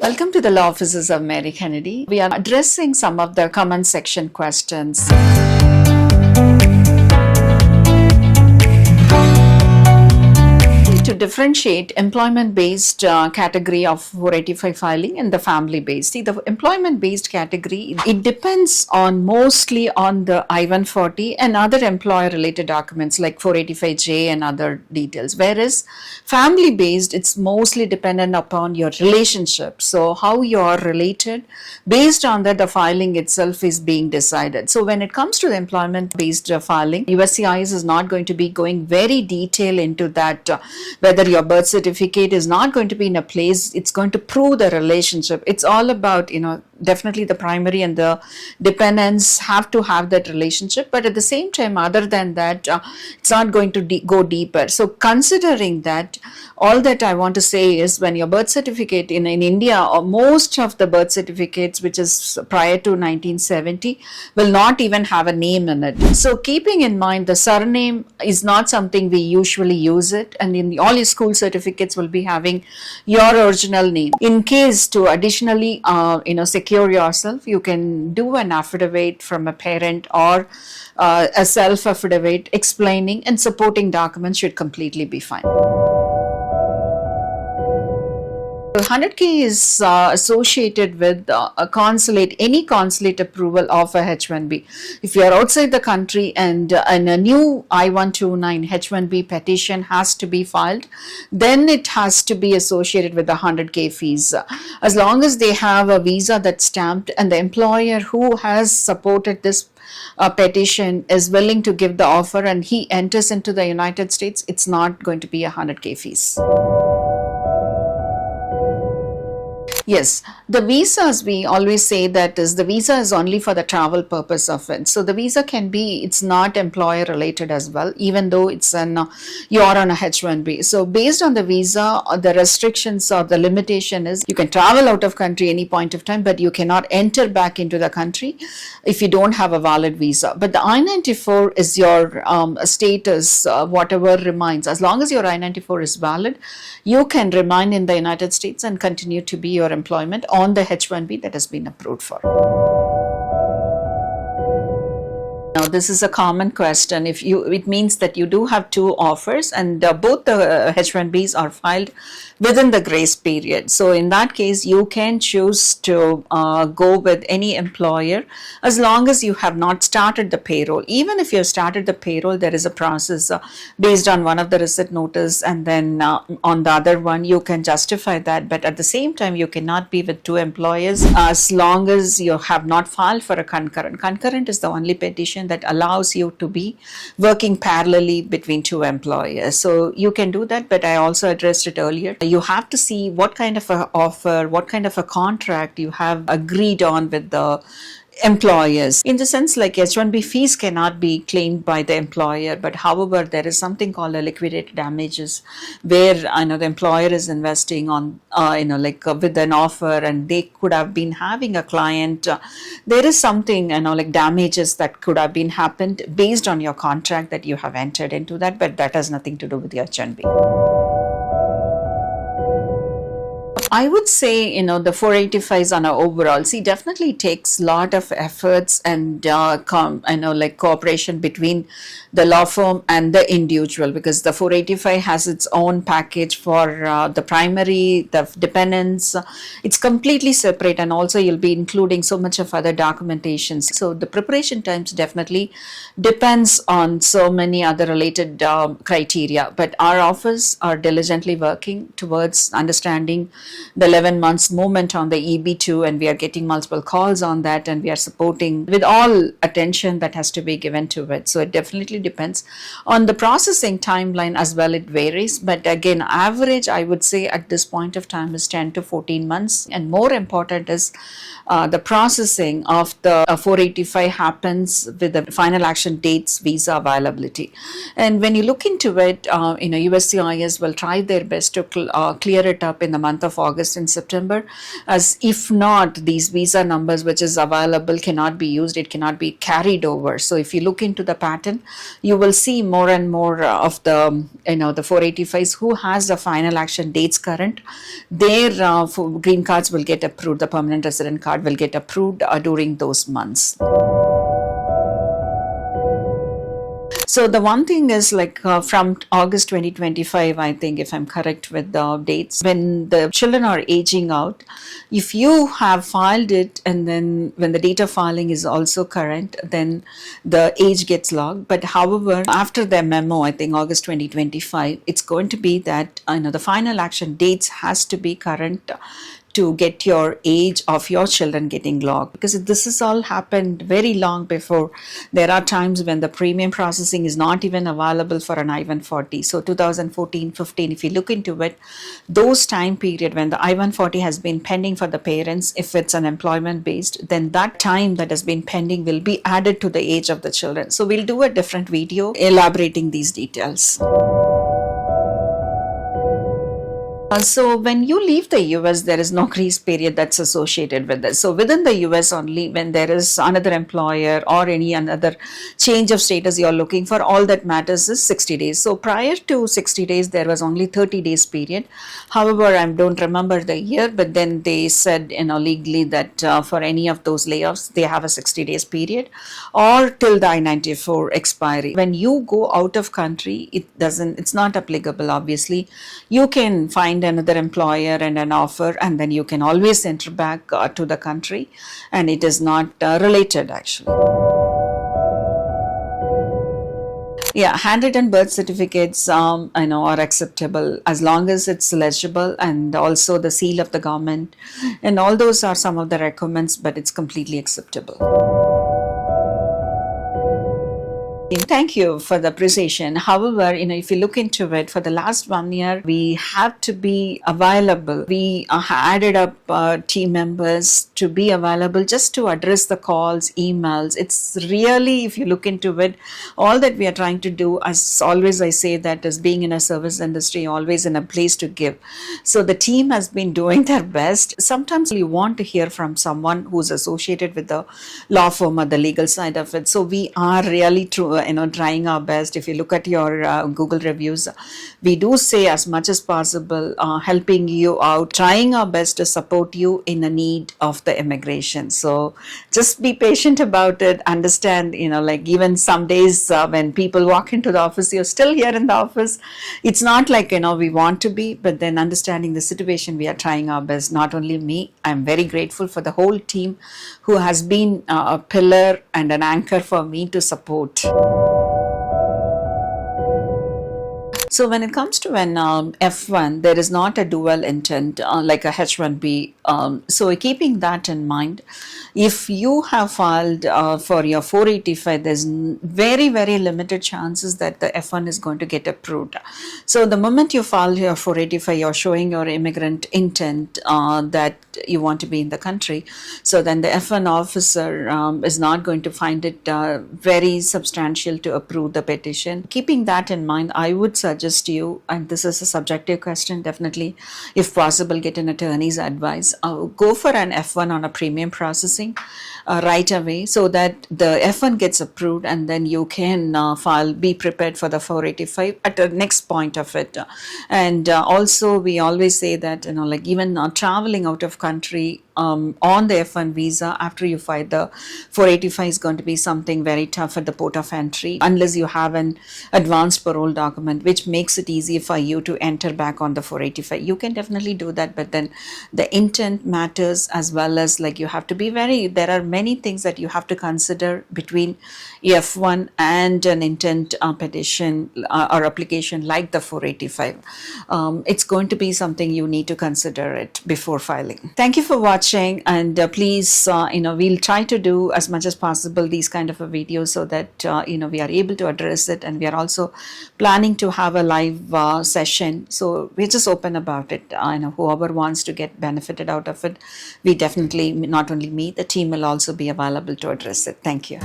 Welcome to the Law Offices of Mary Kennedy. We are addressing some of the comment section questions. To differentiate employment-based category of 485 filing and the family-based. See, the employment-based category, it depends on mostly on the I-140 and other employer-related documents like 485J and other details. Whereas family-based, it's mostly dependent upon your relationship. So how you are related, based on that, the filing itself is being decided. So when it comes to the employment-based filing, USCIS is not going to be going very detailed into that. Whether your birth certificate is not going to be in a place, it's going to prove the relationship. It's all about, definitely the primary and the dependents have to have that relationship. But at the same time, other than that, it's not going to go deeper. So considering that, all that I want to say is when your birth certificate in India, or most of the birth certificates, which is prior to 1970, will not even have a name in it. So keeping in mind the surname is not something we usually use it, and in all your school certificates will be having your original name. In case to additionally, secure yourself, you can do an affidavit from a parent or a self-affidavit explaining and supporting documents should completely be fine. 100K is associated with any consulate approval of a H-1B. If you are outside the country and a new I-129 H-1B petition has to be filed, then it has to be associated with the 100K fees. As long as they have a visa that's stamped and the employer who has supported this petition is willing to give the offer and he enters into the United States, it's not going to be a 100K fees. Yes, the visas, we always say that the visa is only for the travel purpose of it. So the visa can be, it's not employer related as well, even though it's you're on a H-1B. So based on the visa, the restrictions or the limitation is you can travel out of country any point of time, but you cannot enter back into the country if you don't have a valid visa. But the I-94 is your status, whatever remains. As long as your I-94 is valid, you can remain in the United States and continue to be your employment on the H-1B that has been approved for. Now, this is a common question. It means that you do have two offers and both the H-1Bs are filed within the grace period. So in that case, you can choose to go with any employer as long as you have not started the payroll. Even if you have started the payroll, there is a process based on one of the receipt notice, and then on the other one, you can justify that. But at the same time, you cannot be with two employers as long as you have not filed for a concurrent. Concurrent is the only petition that allows you to be working parallelly between two employers. So you can do that, but I also addressed it earlier. You have to see what kind of an offer, what kind of a contract you have agreed on with the employers. In the sense, like H-1B fees cannot be claimed by the employer, but however, there is something called a liquidated damages where the employer is investing on with an offer and they could have been having a client. There is something like damages that could have been happened based on your contract that you have entered into that, but that has nothing to do with the H-1B. I would say, the 485s on an overall, definitely takes a lot of efforts and, cooperation between the law firm and the individual, because the 485 has its own package for the primary, the dependents. It's completely separate, and also you'll be including so much of other documentations. So the preparation times definitely depends on so many other related criteria, but our office are diligently working towards understanding the 11 months movement on the EB2, and we are getting multiple calls on that, and we are supporting with all attention that has to be given to it. So it definitely depends on the processing timeline as well. It varies, but again, average I would say at this point of time is 10 to 14 months, and more important is the processing of the 485 happens with the final action dates visa availability. And when you look into it, USCIS will try their best to clear it up in the month of August and September, as if not, these visa numbers which is available cannot be used, it cannot be carried over. So if you look into the pattern, you will see more and more of the the 485s who has the final action dates current, their green cards will get approved, the permanent resident card will get approved during those months. So the one thing is from August 2025, I think, if I'm correct with the dates, when the children are aging out, if you have filed it and then when the date of filing is also current, then the age gets logged. But however, after their memo, I think August 2025, it's going to be that the final action dates has to be current to get your age of your children getting logged, because this has all happened very long before. There are times when the premium processing is not even available for an I-140. So 2014-15, if you look into it, those time period when the I-140 has been pending for the parents, if it's an employment based, then that time that has been pending will be added to the age of the children. So we'll do a different video elaborating these details. So when you leave the US, there is no grace period that's associated with this. So within the US only, when there is another employer or any another change of status you're looking for, all that matters is 60 days. So prior to 60 days, there was only 30 days period. However, I don't remember the year, but then they said, legally that for any of those layoffs, they have a 60 days period or till the I-94 expiry. When you go out of country, it's not applicable, obviously. You can find another employer and an offer, and then you can always enter back to the country, and it is not related actually. Yeah, handwritten birth certificates are acceptable as long as it's legible, and also the seal of the government, and all those are some of the requirements, but it's completely acceptable. Thank you for the appreciation. However, if you look into it, for the last 1 year, we have to be available. We added up team members to be available just to address the calls, emails. It's really, if you look into it, all that we are trying to do, as always I say that as being in a service industry, always in a place to give. So the team has been doing their best. Sometimes you want to hear from someone who's associated with the law firm or the legal side of it. So we are really trying our best. If you look at your Google reviews, we do say as much as possible, helping you out, trying our best to support you in the need of the immigration. So just be patient about it. Understand, even some days when people walk into the office, you're still here in the office. It's not like, we want to be, but then understanding the situation, we are trying our best. Not only me, I'm very grateful for the whole team who has been a pillar and an anchor for me to support. So when it comes to an F1, there is not a dual intent like a H1B. So keeping that in mind, if you have filed for your 485, there's very, very limited chances that the F1 is going to get approved. So the moment you file your 485, you're showing your immigrant intent that you want to be in the country. So then the F1 officer is not going to find it very substantial to approve the petition. Keeping that in mind, I would suggest you, and this is a subjective question, definitely, if possible, get an attorney's advice. Go for an F1 on a premium processing right away, so that the F1 gets approved, and then you can be prepared for the 485 at the next point of it. And also, we always say that, even traveling out of country on the F1 visa after you file the 485 is going to be something very tough at the port of entry, unless you have an advanced parole document, which makes it easy for you to enter back on the 485. You can definitely do that, but then the intent matters, as well as you have to be there are many things that you have to consider between F1 and an intent petition or application like the 485. It's going to be something you need to consider it before filing. Thank you for watching, and please, we'll try to do as much as possible these kind of a videos, so that we are able to address it, and we are also planning to have a live session. So we're just open about it. Whoever wants to get benefited out of it, we definitely, not only me, the team will also be available to address it. Thank you.